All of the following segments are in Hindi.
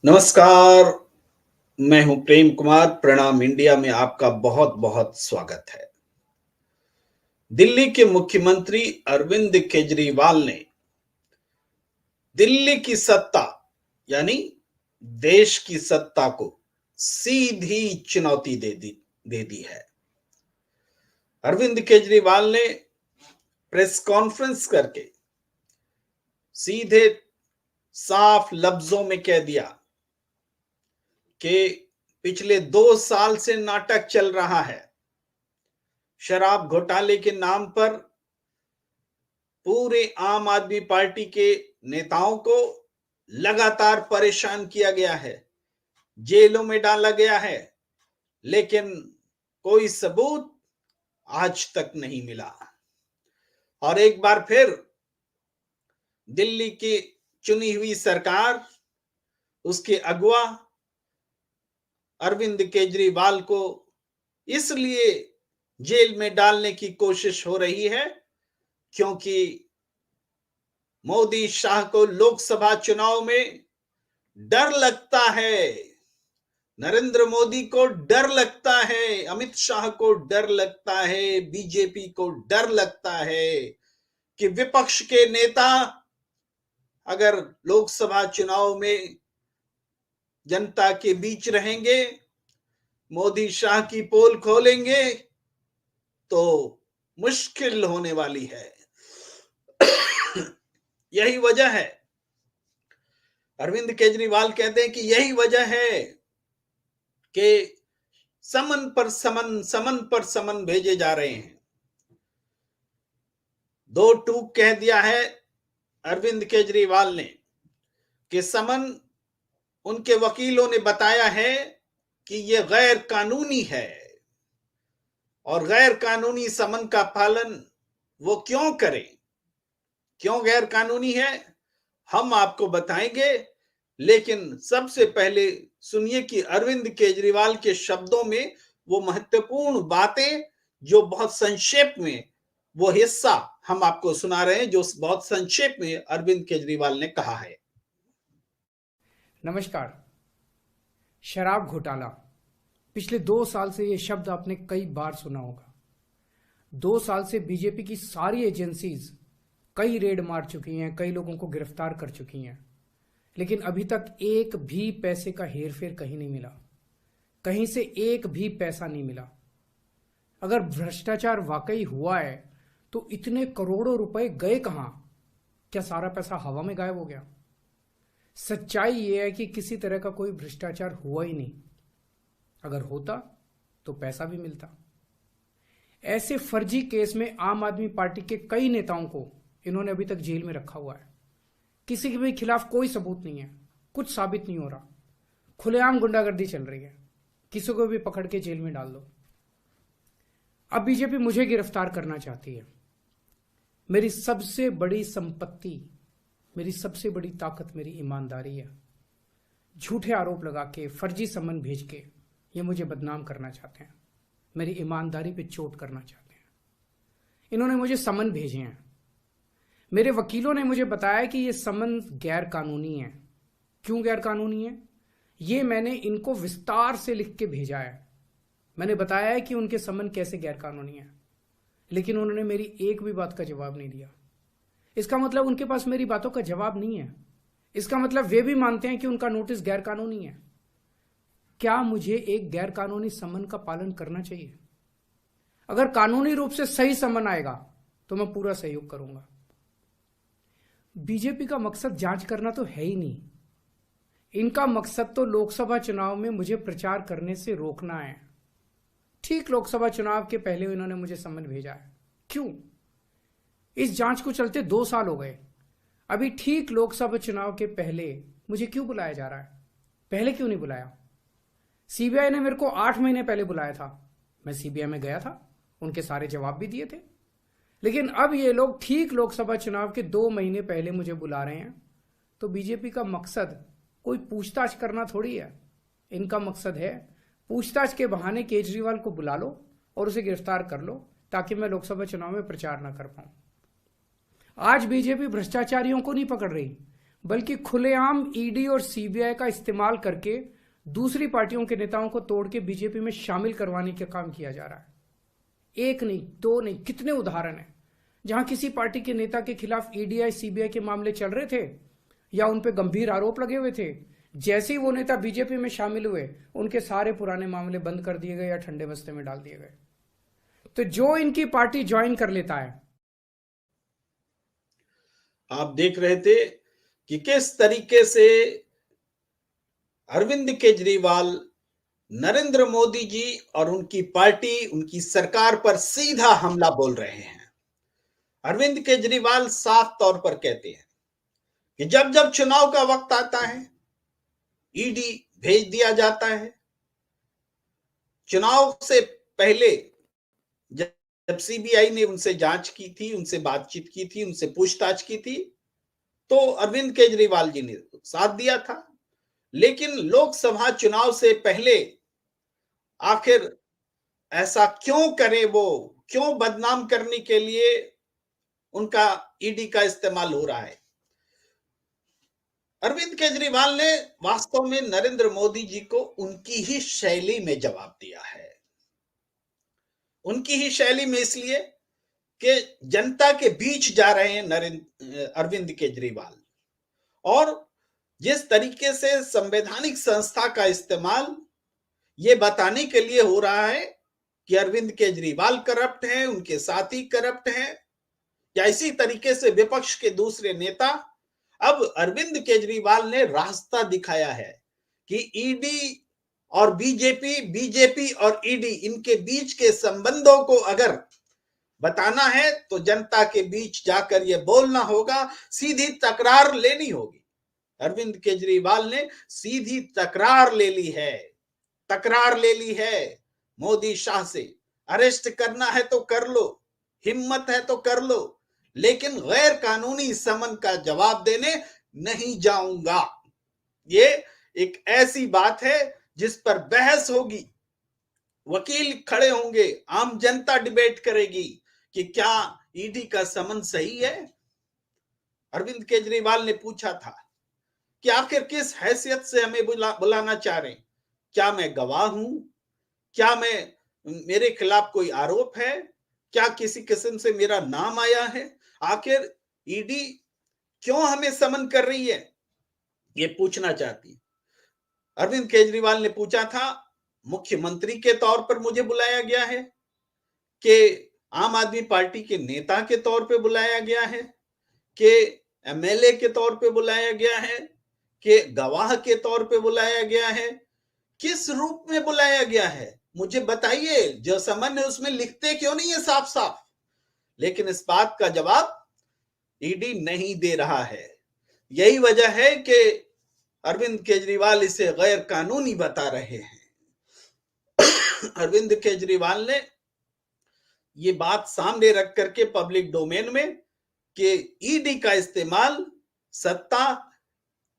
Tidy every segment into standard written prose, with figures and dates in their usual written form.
नमस्कार। मैं हूं प्रेम कुमार। प्रणाम इंडिया में आपका बहुत बहुत स्वागत है। दिल्ली के मुख्यमंत्री अरविंद केजरीवाल ने दिल्ली की सत्ता यानी देश की सत्ता को सीधी चुनौती दे दी है। अरविंद केजरीवाल ने प्रेस कॉन्फ्रेंस करके सीधे साफ लफ्जों में कह दिया कि पिछले 2 साल से नाटक चल रहा है। शराब घोटाले के नाम पर पूरे आम आदमी पार्टी के नेताओं को लगातार परेशान किया गया है, जेलों में डाला गया है, लेकिन कोई सबूत आज तक नहीं मिला। और एक बार फिर दिल्ली की चुनी हुई सरकार, उसके अगुवा अरविंद केजरीवाल को इसलिए जेल में डालने की कोशिश हो रही है क्योंकि मोदी शाह को लोकसभा चुनाव में डर लगता है, नरेंद्र मोदी को डर लगता है, अमित शाह को डर लगता है, बीजेपी को डर लगता है कि विपक्ष के नेता अगर लोकसभा चुनाव में जनता के बीच रहेंगे, मोदी शाह की पोल खोलेंगे तो मुश्किल होने वाली है। यही वजह है, अरविंद केजरीवाल कहते हैं कि यही वजह है कि समन पर समन भेजे जा रहे हैं। दो टूक कह दिया है अरविंद केजरीवाल ने कि समन, उनके वकीलों ने बताया है कि यह गैर कानूनी है और गैर कानूनी समन का पालन वो क्यों करें, क्यों गैर कानूनी है, हम आपको बताएंगे। लेकिन सबसे पहले सुनिए कि अरविंद केजरीवाल के शब्दों में वो महत्वपूर्ण बातें, जो बहुत संक्षेप में, वो हिस्सा हम आपको सुना रहे हैं जो बहुत संक्षेप में अरविंद केजरीवाल ने कहा है। नमस्कार। शराब घोटाला, पिछले 2 साल से ये शब्द आपने कई बार सुना होगा। 2 साल से बीजेपी की सारी एजेंसीज कई रेड मार चुकी हैं, कई लोगों को गिरफ्तार कर चुकी हैं, लेकिन अभी तक एक भी पैसे का हेरफेर कहीं नहीं मिला, कहीं से एक भी पैसा नहीं मिला। अगर भ्रष्टाचार वाकई हुआ है तो इतने करोड़ों रुपए गए कहां? क्या सारा पैसा हवा में गायब हो गया? सच्चाई यह है कि किसी तरह का कोई भ्रष्टाचार हुआ ही नहीं। अगर होता तो पैसा भी मिलता। ऐसे फर्जी केस में आम आदमी पार्टी के कई नेताओं को इन्होंने अभी तक जेल में रखा हुआ है। किसी के भी खिलाफ कोई सबूत नहीं है, कुछ साबित नहीं हो रहा, खुलेआम गुंडागर्दी चल रही है, किसी को भी पकड़ के जेल में डाल दो। अब बीजेपी मुझे गिरफ्तार करना चाहती है। मेरी सबसे बड़ी संपत्ति, मेरी सबसे बड़ी ताकत मेरी ईमानदारी है। झूठे आरोप लगा के, फर्जी समन भेज के ये मुझे बदनाम करना चाहते हैं, मेरी ईमानदारी पे चोट करना चाहते हैं। इन्होंने मुझे समन भेजे हैं। मेरे वकीलों ने मुझे बताया कि ये समन गैर कानूनी है। क्यों गैर कानूनी है? ये मैंने इनको विस्तार से लिख के भेजा है। मैंने बताया है कि उनके समन कैसे गैर कानूनी है, लेकिन उन्होंने मेरी एक भी बात का जवाब नहीं दिया। इसका मतलब उनके पास मेरी बातों का जवाब नहीं है। इसका मतलब वे भी मानते हैं कि उनका नोटिस गैर कानूनी है। क्या मुझे एक गैर कानूनी समन का पालन करना चाहिए? अगर कानूनी रूप से सही समन आएगा तो मैं पूरा सहयोग करूंगा। बीजेपी का मकसद जांच करना तो है ही नहीं। इनका मकसद तो लोकसभा चुनाव में मुझे प्रचार करने से रोकना है। ठीक लोकसभा चुनाव के पहले इन्होंने मुझे समन भेजा है। क्यों? इस जांच को चलते 2 साल हो गए। अभी ठीक लोकसभा चुनाव के पहले मुझे क्यों बुलाया जा रहा है? पहले क्यों नहीं बुलाया? सीबीआई ने मेरे को 8 महीने पहले बुलाया था। मैं सीबीआई में गया था, उनके सारे जवाब भी दिए थे। लेकिन अब ये लोग ठीक लोकसभा चुनाव के 2 महीने पहले मुझे बुला रहे हैं। तो बीजेपी का मकसद कोई पूछताछ करना थोड़ी है। इनका मकसद है पूछताछ के बहाने केजरीवाल को बुला लो और उसे गिरफ्तार कर लो, ताकि मैं लोकसभा चुनाव में प्रचार ना कर पाऊं। आज बीजेपी भ्रष्टाचारियों को नहीं पकड़ रही, बल्कि खुलेआम ईडी और सीबीआई का इस्तेमाल करके दूसरी पार्टियों के नेताओं को तोड़ के बीजेपी में शामिल करवाने का काम किया जा रहा है। एक नहीं, दो नहीं, कितने उदाहरण हैं जहां किसी पार्टी के नेता के खिलाफ ईडी सीबीआई के मामले चल रहे थे या उन पे गंभीर आरोप लगे हुए थे, जैसे ही वो नेता बीजेपी में शामिल हुए उनके सारे पुराने मामले बंद कर दिए गए या ठंडे बस्ते में डाल दिए गए। तो जो इनकी पार्टी ज्वाइन कर लेता है, आप देख रहे थे कि किस तरीके से अरविंद केजरीवाल नरेंद्र मोदी जी और उनकी पार्टी, उनकी सरकार पर सीधा हमला बोल रहे हैं। अरविंद केजरीवाल साफ तौर पर कहते हैं कि जब जब चुनाव का वक्त आता है ईडी भेज दिया जाता है। चुनाव से पहले जब सीबीआई ने उनसे जांच की थी, उनसे बातचीत की थी, उनसे पूछताछ की थी, तो अरविंद केजरीवाल जी ने साथ दिया था। लेकिन लोकसभा चुनाव से पहले आखिर ऐसा क्यों करे, वो क्यों बदनाम करने के लिए उनका ईडी का इस्तेमाल हो रहा है? अरविंद केजरीवाल ने वास्तव में नरेंद्र मोदी जी को उनकी ही शैली में जवाब दिया है। उनकी ही शैली में इसलिए कि जनता के बीच जा रहे हैं अरविंद केजरीवाल, और जिस तरीके से संवैधानिक संस्था का इस्तेमाल ये बताने के लिए हो रहा है कि अरविंद केजरीवाल करप्ट हैं, उनके साथी करप्ट हैं, या इसी तरीके से विपक्ष के दूसरे नेता। अब अरविंद केजरीवाल ने रास्ता दिखाया है कि ईडी और बीजेपी, बीजेपी और ईडी, इनके बीच के संबंधों को अगर बताना है तो जनता के बीच जाकर यह बोलना होगा, सीधी तकरार लेनी होगी। अरविंद केजरीवाल ने सीधी तकरार ले ली है मोदी शाह से। अरेस्ट करना है तो कर लो, हिम्मत है तो कर लो, लेकिन गैर कानूनी समन का जवाब देने नहीं जाऊंगा। ये एक ऐसी बात है जिस पर बहस होगी, वकील खड़े होंगे, आम जनता डिबेट करेगी कि क्या ईडी का समन सही है। अरविंद केजरीवाल ने पूछा था कि आखिर किस हैसियत से हमें बुलाना चाह रहे हैं? क्या मैं गवाह हूं? क्या मेरे खिलाफ कोई आरोप है? क्या किसी किस्म से मेरा नाम आया है? आखिर ईडी क्यों हमें समन कर रही है, ये पूछना चाहती है। अरविंद केजरीवाल ने पूछा था, मुख्यमंत्री के तौर पर मुझे बुलाया गया है कि आम आदमी पार्टी के नेता के तौर पे बुलाया गया है, कि एमएलए के तौर पे बुलाया गया है, कि गवाह के तौर पे बुलाया गया है? किस रूप में बुलाया गया है मुझे बताइए। जो समन है उसमें लिखते क्यों नहीं है साफ साफ? लेकिन इस बात का जवाब ईडी नहीं दे रहा है। यही वजह है कि अरविंद केजरीवाल इसे गैर कानूनी बता रहे हैं। अरविंद केजरीवाल ने ये बात सामने रख करके पब्लिक डोमेन में कि ईडी का इस्तेमाल सत्ता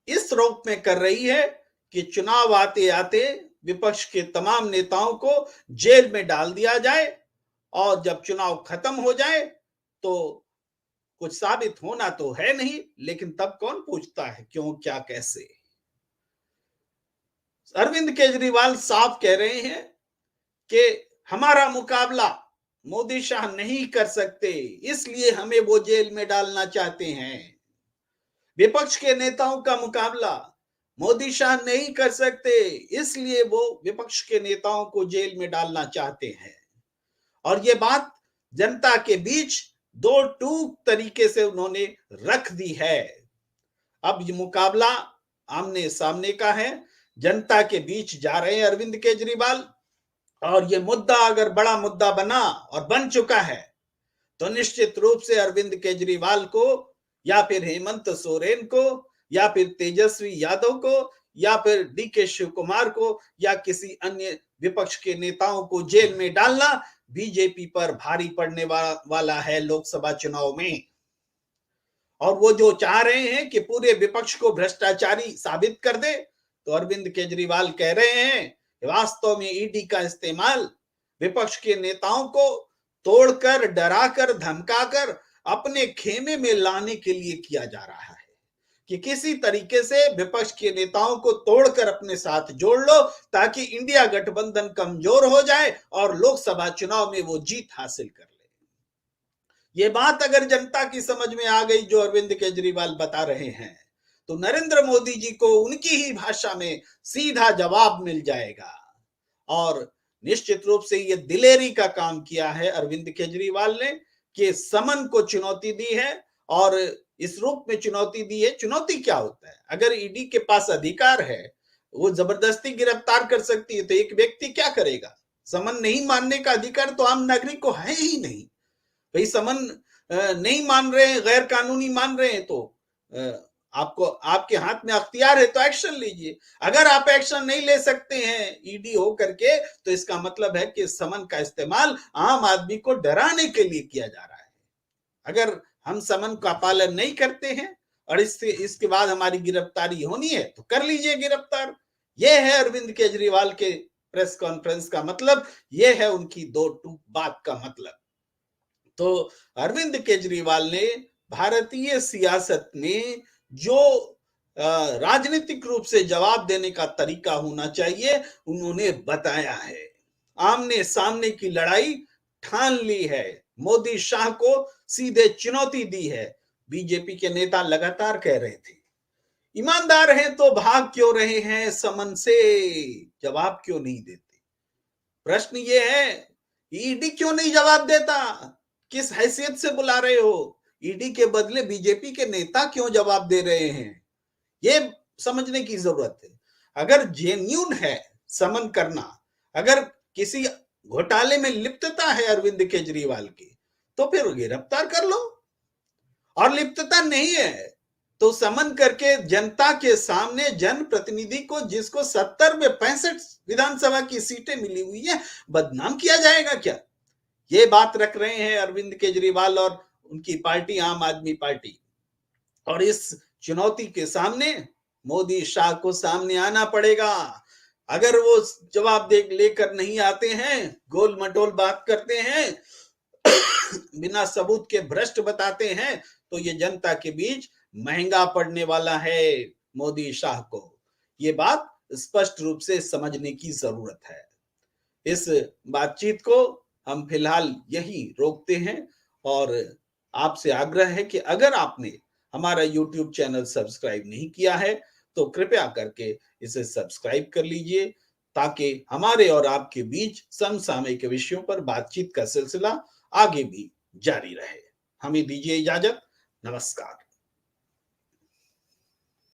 इस रूप में कर रही है कि चुनाव आते आते विपक्ष के तमाम नेताओं को जेल में डाल दिया जाए, और जब चुनाव खत्म हो जाए तो कुछ साबित होना तो है नहीं, लेकिन तब कौन पूछता है क्यों, क्या, कैसे। अरविंद केजरीवाल साफ कह रहे हैं कि हमारा मुकाबला मोदी शाह नहीं कर सकते, इसलिए हमें वो जेल में डालना चाहते हैं। विपक्ष के नेताओं का मुकाबला मोदी शाह नहीं कर सकते, इसलिए वो विपक्ष के नेताओं को जेल में डालना चाहते हैं। और ये बात जनता के बीच दो टूक तरीके से उन्होंने रख दी है। अब ये मुकाबला आमने सामने का है, जनता के बीच जा रहे हैं अरविंद केजरीवाल, और ये मुद्दा अगर बड़ा मुद्दा बना और बन चुका है तो निश्चित रूप से अरविंद केजरीवाल को, या फिर हेमंत सोरेन को, या फिर तेजस्वी यादव को, या फिर डीके शिव कुमार को, या किसी अन्य विपक्ष के नेताओं को जेल में डालना बीजेपी पर भारी पड़ने वाला है लोकसभा चुनाव में। और वो जो चाह रहे हैं कि पूरे विपक्ष को भ्रष्टाचारी साबित कर दे, तो अरविंद केजरीवाल कह रहे हैं कि वास्तव में ईडी का इस्तेमाल विपक्ष के नेताओं को तोड़कर, डराकर, धमकाकर अपने खेमे में लाने के लिए किया जा रहा है। कि किसी तरीके से विपक्ष के नेताओं को तोड़कर अपने साथ जोड़ लो, ताकि इंडिया गठबंधन कमजोर हो जाए और लोकसभा चुनाव में वो जीत हासिल कर ले। ये बात अगर जनता की समझ में आ गई जो अरविंद केजरीवाल बता रहे हैं, तो नरेंद्र मोदी जी को उनकी ही भाषा में सीधा जवाब मिल जाएगा। और निश्चित रूप से ये दिलेरी का काम किया है अरविंद केजरीवाल ने कि समन को चुनौती दी है, और इस रूप में चुनौती दी है। चुनौती क्या होता है? अगर ईडी के पास अधिकार है, वो जबरदस्ती गिरफ्तार कर सकती है, तो एक व्यक्ति क्या करेगा? समन नहीं मानने का अधिकार तो आम नागरिक को है ही नहीं। भाई समन नहीं मान रहे हैं, गैर कानूनी मान रहे हैं, तो आपको, आपके हाथ में अख्तियार है तो एक्शन लीजिए। अगर आप एक्शन नहीं ले सकते हैं ईडी हो करके, तो इसका मतलब है कि समन का इस्तेमाल आम आदमी को डराने के लिए किया जा रहा है। अगर हम समन का पालन नहीं करते हैं और इसके बाद हमारी गिरफ्तारी होनी है, तो कर लीजिए गिरफ्तार। यह है अरविंद केजरीवाल के प्रेस कॉन्फ्रेंस का मतलब, यह है उनकी दो टूक बात का मतलब। तो अरविंद केजरीवाल ने भारतीय सियासत में जो राजनीतिक रूप से जवाब देने का तरीका होना चाहिए, उन्होंने बताया है। आमने सामने की लड़ाई ठान ली है, मोदी शाह को सीधे चुनौती दी है। बीजेपी के नेता लगातार कह रहे थे, ईमानदार हैं तो भाग क्यों रहे हैं समन से, जवाब क्यों नहीं देते? प्रश्न ये है, ईडी क्यों नहीं जवाब देता? किस हैसियत से बुला रहे हो? ईडी के बदले बीजेपी के नेता क्यों जवाब दे रहे हैं? ये समझने की जरूरत है। अगर जेन्यून है समन करना, अगर किसी घोटाले में लिप्तता है अरविंद केजरीवाल की, तो फिर गिरफ्तार कर लो। और लिप्तता नहीं है तो समन करके जनता के सामने, जन प्रतिनिधि को, जिसको 70 में 65 विधानसभा की सीटें मिली हुई है, बदनाम किया जाएगा क्या? ये बात रख रहे हैं अरविंद केजरीवाल और उनकी पार्टी आम आदमी पार्टी। और इस चुनौती के सामने मोदी शाह को सामने आना पड़ेगा। अगर वो जवाब दे लेकर नहीं आते हैं, गोल मटोल बात करते हैं, बिना सबूत के भ्रष्ट बताते हैं, तो ये जनता के बीच महंगा पड़ने वाला है मोदी शाह को। ये बात स्पष्ट रूप से समझने की जरूरत है। इस बातचीत को हम फिलहाल यही रोकते हैं और आपसे आग्रह है कि अगर आपने हमारा YouTube चैनल सब्सक्राइब नहीं किया है, तो कृपया करके इसे सब्सक्राइब कर लीजिए, ताकि हमारे और आपके बीच समसामयिक विषयों पर बातचीत का सिलसिला आगे भी जारी रहे। हमें दीजिए इजाजत। नमस्कार।